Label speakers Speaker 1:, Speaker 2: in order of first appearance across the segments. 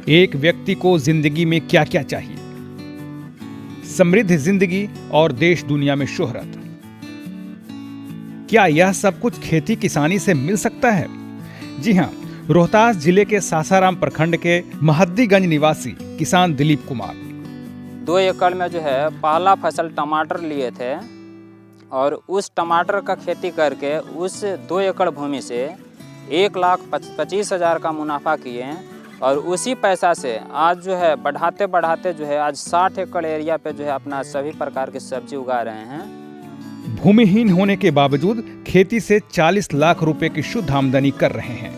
Speaker 1: एक व्यक्ति को जिंदगी में क्या क्या चाहिए? समृद्ध जिंदगी और देश दुनिया में शोहरत। क्या यह सब कुछ खेती किसानी से मिल सकता है? जी हां, रोहतास जिले के सासाराम प्रखंड के महद्दीगंज निवासी किसान दिलीप कुमार
Speaker 2: 2 एकड़ में जो है पहला फसल टमाटर लिए थे और उस टमाटर का खेती करके उस 2 एकड़ भूमि से 1,25,000 का मुनाफा किए और उसी पैसा से आज जो है बढ़ाते बढ़ाते जो है आज 60 एकड़ एरिया पे जो है अपना सभी प्रकार की सब्जी उगा रहे हैं।
Speaker 1: भूमिहीन होने के बावजूद खेती से 40 लाख रुपए की शुद्ध आमदनी कर रहे हैं।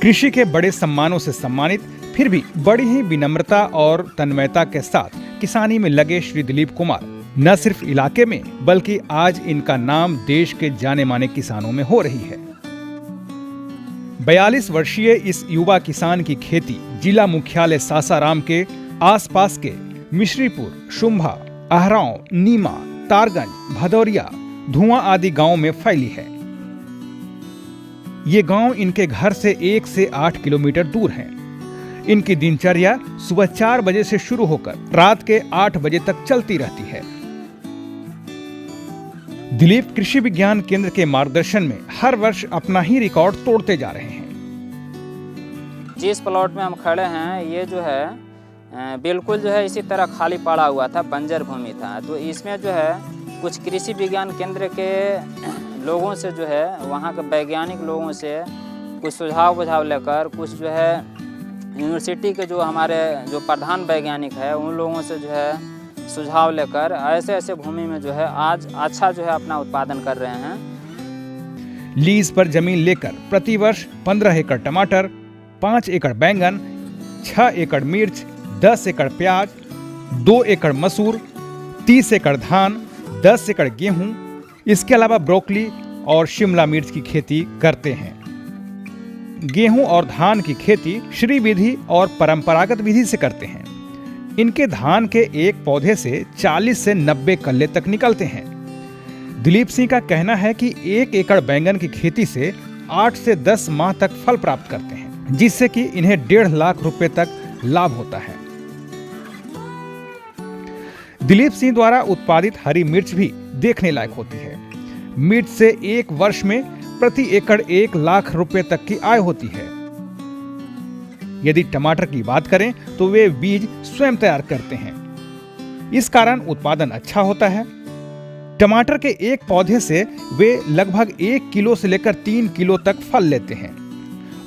Speaker 1: कृषि के बड़े सम्मानों से सम्मानित, फिर भी बड़ी ही विनम्रता और तन्मयता के साथ किसानी में लगे श्री दिलीप कुमार न सिर्फ इलाके में बल्कि आज इनका नाम देश के जाने माने किसानों में हो रही है। 42 वर्षीय इस युवा किसान की खेती जिला मुख्यालय सासाराम के आसपास के मिश्रीपुर, शुंभा, आहराव, नीमा, तारगंज, भदौरिया, धुआं आदि गांवों में फैली है। ये गांव इनके घर से 1 से 8 किलोमीटर दूर हैं। इनकी दिनचर्या सुबह 4 बजे से शुरू होकर रात के 8 बजे तक चलती रहती है। दिलीप कृषि विज्ञान केंद्र के मार्गदर्शन में हर वर्ष अपना ही रिकॉर्ड तोड़ते जा रहे हैं।
Speaker 2: जिस प्लॉट में हम खड़े हैं ये जो है बिल्कुल जो है इसी तरह खाली पड़ा हुआ था, बंजर भूमि था। तो इसमें जो है कुछ कृषि विज्ञान केंद्र के लोगों से जो है वहाँ के वैज्ञानिक लोगों से कुछ सुझाव लेकर, कुछ जो है यूनिवर्सिटी के जो हमारे जो प्रधान वैज्ञानिक है उन लोगों से जो है सुझाव लेकर ऐसे भूमि में जो है आज अच्छा जो है अपना उत्पादन कर रहे हैं।
Speaker 1: लीज पर जमीन लेकर प्रति वर्ष 15 एकड़ टमाटर, 5 एकड़ बैंगन, 6 एकड़ मिर्च, 10 एकड़ प्याज, 2 एकड़ मसूर, 30 एकड़ धान, 10 एकड़ गेहूं, इसके अलावा ब्रोकली और शिमला मिर्च की खेती करते हैं। गेहूं और धान की खेती श्री विधि और परंपरागत विधि से करते हैं। इनके धान के एक पौधे से 40 से 90 कल्ले तक निकलते हैं। दिलीप सिंह का कहना है कि 1 एकड़ बैंगन की खेती से 8 से 10 माह तक फल प्राप्त करते हैं, जिससे कि इन्हें 1.5 लाख रुपए तक लाभ होता है। दिलीप सिंह द्वारा उत्पादित हरी मिर्च भी देखने लायक होती है। मिर्च से 1 वर्ष में प्रति एकड़ 1 लाख रुपए तक की आय होती है। यदि टमाटर की बात करें तो वे बीज स्वयं तैयार करते हैं। इस कारण उत्पादन अच्छा होता है। टमाटर के एक पौधे से वे लगभग 1 किलो से लेकर 3 किलो तक फल लेते हैं।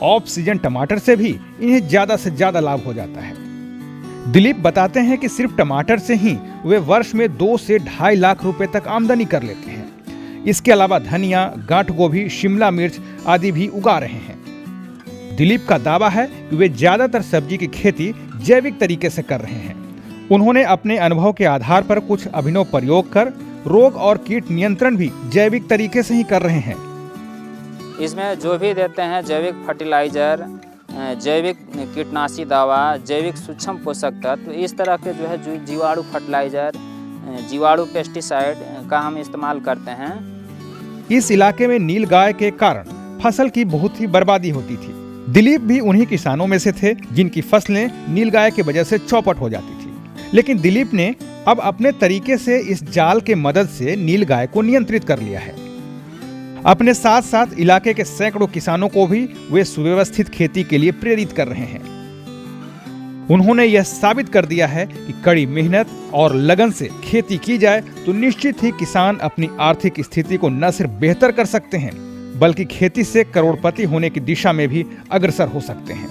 Speaker 1: ऑफ सीजन टमाटर से भी इन्हें ज्यादा से ज्यादा लाभ हो जाता है। दिलीप बताते हैं कि सिर्फ टमाटर से ही वे वर्ष में 2 से 2.5 लाख रुपए तक आमदनी कर लेते हैं। इसके अलावा धनिया, गांठ गोभी, शिमला मिर्च आदि भी उगा रहे हैं। दिलीप का दावा है कि वे ज्यादातर सब्जी की खेती जैविक तरीके से कर रहे हैं। उन्होंने अपने अनुभव के आधार पर कुछ अभिनव प्रयोग कर रोग और कीट नियंत्रण भी जैविक तरीके से ही कर रहे हैं।
Speaker 2: इसमें जो भी देते हैं जैविक फर्टिलाइजर, जैविक कीटनाशी दवा, जैविक सूक्ष्म पोषक तत्व, इस तरह के जो है जीवाणु फर्टिलाइजर, जीवाणु पेस्टिसाइड का हम इस्तेमाल करते हैं।
Speaker 1: इस इलाके में नीलगाय के कारण फसल की बहुत ही बर्बादी होती थी। दिलीप भी उन्हीं किसानों में से थे जिनकी फसलें नीलगाय की वजह से चौपट हो जाती थी। लेकिन दिलीप ने अब अपने तरीके से इस जाल के मदद से नीलगाय को नियंत्रित कर लिया है। अपने साथ साथ इलाके के सैकड़ों किसानों को भी वे सुव्यवस्थित खेती के लिए प्रेरित कर रहे हैं। उन्होंने यह साबित कर दिया है कि कड़ी मेहनत और लगन से खेती की जाए तो निश्चित ही किसान अपनी आर्थिक स्थिति को न सिर्फ बेहतर कर सकते हैं बल्कि खेती से करोड़पति होने की दिशा में भी अग्रसर हो सकते हैं।